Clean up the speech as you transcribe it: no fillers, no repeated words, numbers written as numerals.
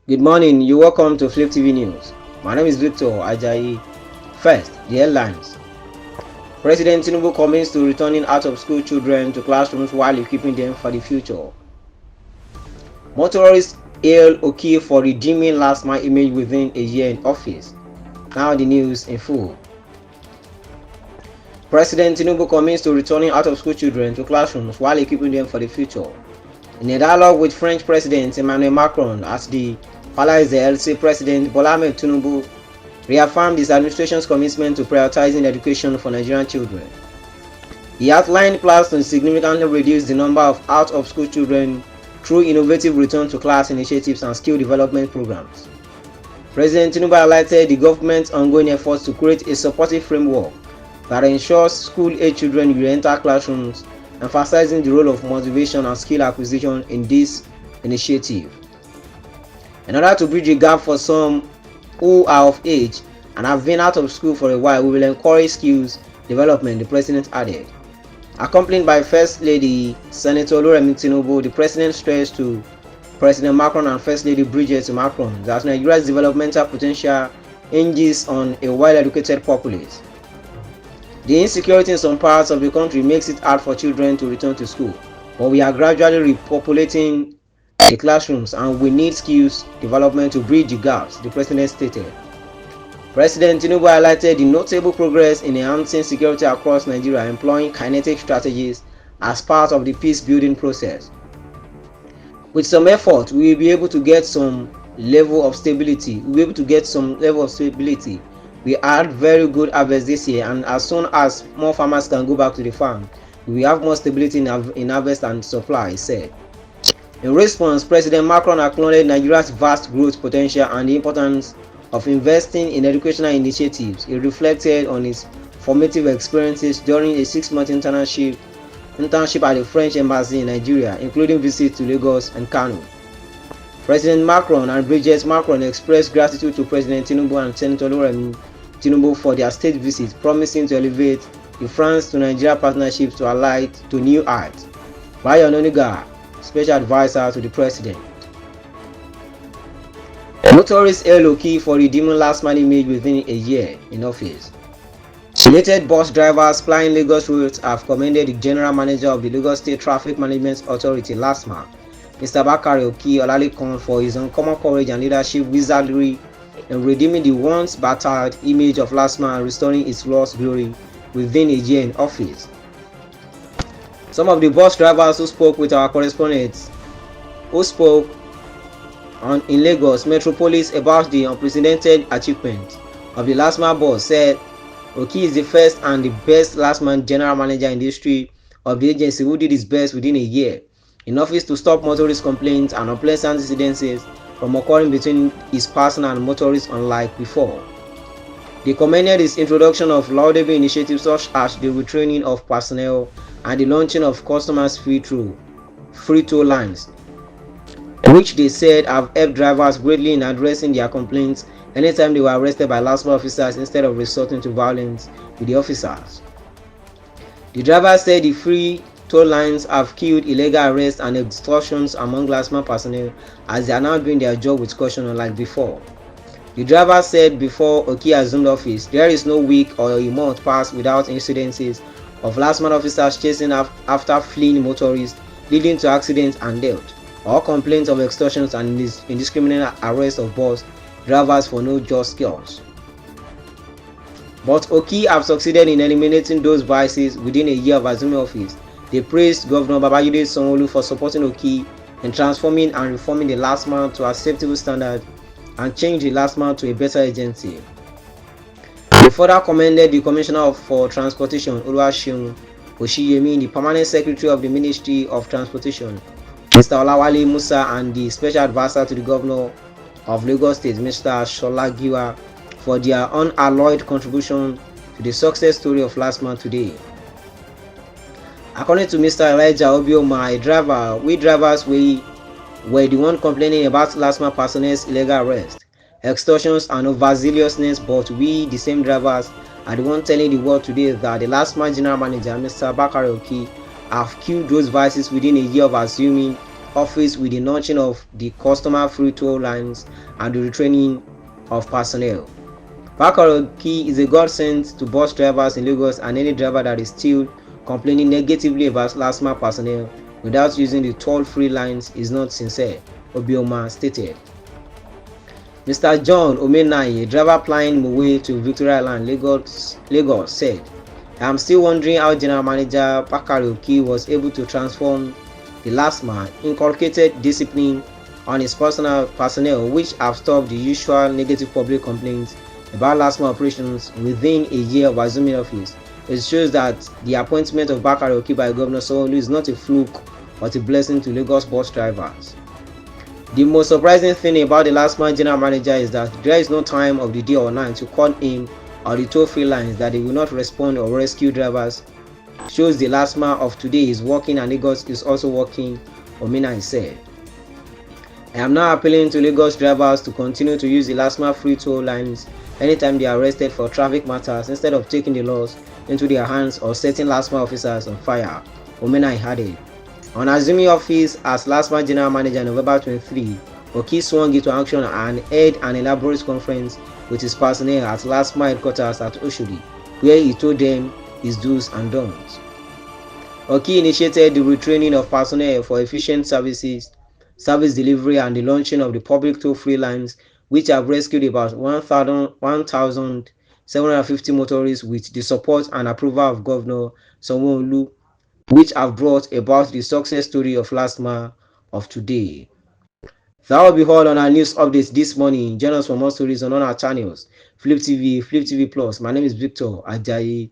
Good morning, you're welcome to Flip TV News. My name is Victor Ajayi. First, the headlines. President Tinubu commits to returning out-of-school children to classrooms while equipping them for the future. Motorists hail Oki for redeeming last mile image within a year in office. Now the news in full. President Tinubu commits to returning out-of-school children to classrooms while equipping them for the future. In a dialogue with French President Emmanuel Macron at the Palais de LC, President Bola Ahmed Tinubu reaffirmed his administration's commitment to prioritizing education for Nigerian children. He outlined plans to significantly reduce the number of out-of-school children through innovative return-to-class initiatives and skill development programs. President Tinubu highlighted the government's ongoing efforts to create a supportive framework that ensures school-age children will enter classrooms, emphasizing the role of motivation and skill acquisition in this initiative. In order to bridge the gap for some who are of age and have been out of school for a while, we will encourage skills development, the president added. Accompanied by First Lady Senator Oluremi Tinubu, the president stressed to President Macron and First Lady Bridget Macron that Nigeria's developmental potential hinges on a well-educated populace. The insecurity in some parts of the country makes it hard for children to return to school, but we are gradually repopulating the classrooms and we need skills development to bridge the gaps, the president stated. President Tinubu highlighted the notable progress in enhancing security across Nigeria, employing kinetic strategies as part of the peace-building process. With some effort, we will be able to get some level of stability. We had very good harvest this year, and as soon as more farmers can go back to the farm, we have more stability in harvest and supply, he said. In response, President Macron acknowledged Nigeria's vast growth potential and the importance of investing in educational initiatives. He reflected on his formative experiences during a 6-month internship at the French Embassy in Nigeria, including visits to Lagos and Kano. President Macron and Bridget Macron expressed gratitude to President Tinubu and Senator Oluremi Tinubu for their state visits, promising to elevate the France to Nigeria partnership to alight to new heights. Bayo Ononiga, special advisor to the president. Motorists hail Oki for redeeming last mile image within a year in office. Related bus drivers plying Lagos routes have commended the General Manager of the Lagos State Traffic Management Authority last month, Mr. Bakare Oki Olalekan, for his uncommon courage and leadership wizardry in redeeming the once battered image of last mile and restoring its lost glory within a year in office. Some of the bus drivers who spoke with our correspondents in Lagos Metropolis about the unprecedented achievement of the last mile bus said Oki is the first and the best last mile general manager in the history of the agency who did his best within a year in office to stop motorist complaints and unpleasant incidences from occurring between his personnel and motorists unlike before. They commended his introduction of laudable initiatives such as the retraining of personnel and the launching of customers free toll lines, which they said have helped drivers greatly in addressing their complaints anytime they were arrested by last mile officers instead of resorting to violence with the officers. The drivers said the free toll lines have killed illegal arrests and extortions among last mile personnel as they are now doing their job with caution unlike before. The driver said before Oki assumed office, there is no week or a month passed without incidences of last mile officers chasing after fleeing motorists, leading to accidents and death, or complaints of extortions and indiscriminate arrest of bus drivers for no just cause. But Oki have succeeded in eliminating those vices within a year of assuming office. They praised Governor Babajide Sanwo-Olu for supporting Oki in transforming and reforming the last mile to acceptable standard and change the last mile to a better agency. They further commended the Commissioner for Transportation, Oluwaseun Oshiyemi, the Permanent Secretary of the Ministry of Transportation, Mr. Olawale Musa, and the Special Advisor to the Governor of Lagos State, Mr. Shola Giwa, for their unalloyed contribution to the success story of last month today. According to Mr. Elijah Obioma, we drivers were the one complaining about last mile personnel's illegal arrest, extortions and overzealousness, but we, the same drivers, are the one telling the world today that the last mile general manager, Mr. Bakare Oki, have killed those vices within a year of assuming office with the launching of the customer-free toll lines and the retraining of personnel. Bakaro is a godsend to bus drivers in Lagos and any driver that is still complaining negatively about LASTMA personnel without using the toll-free lines is not sincere, Obioma stated. Mr. John Omenai, a driver plying Mowe to Victoria Island, Lagos, said, I am still wondering how General Manager Bakari was able to transform the LASTMA, inculcated discipline on his personnel, which have stopped the usual negative public complaints about LASTMA operations within a year of assuming office. It shows that the appointment of Bakari by Governor Sanwo-Olu is not a fluke but a blessing to Lagos bus drivers. The most surprising thing about the LASTMA general manager is that there is no time of the day or night to call him or the toll-free lines that they will not respond or rescue drivers. Shows the LASTMA of today is working and Lagos is also working, Omina said. I am now appealing to Lagos drivers to continue to use the LASTMA free toll lines anytime they are arrested for traffic matters instead of taking the laws into their hands or setting LASTMA officers on fire, Omina added. On assuming office as LASTMA general manager November 23, Oki swung into action and held an elaborate conference with his personnel at LASTMA headquarters at Oshodi, where he told them his do's and don'ts. Oki initiated the retraining of personnel for efficient service delivery and the launching of the public toll-free lines, which have rescued about 1,750 motorists with the support and approval of Governor Sanwo-Olu, which have brought about the success story of LASTMA of today. That will be all on our news updates this morning. Join us for more stories on our channels, Flip TV, Flip TV Plus. My name is Victor Ajayi.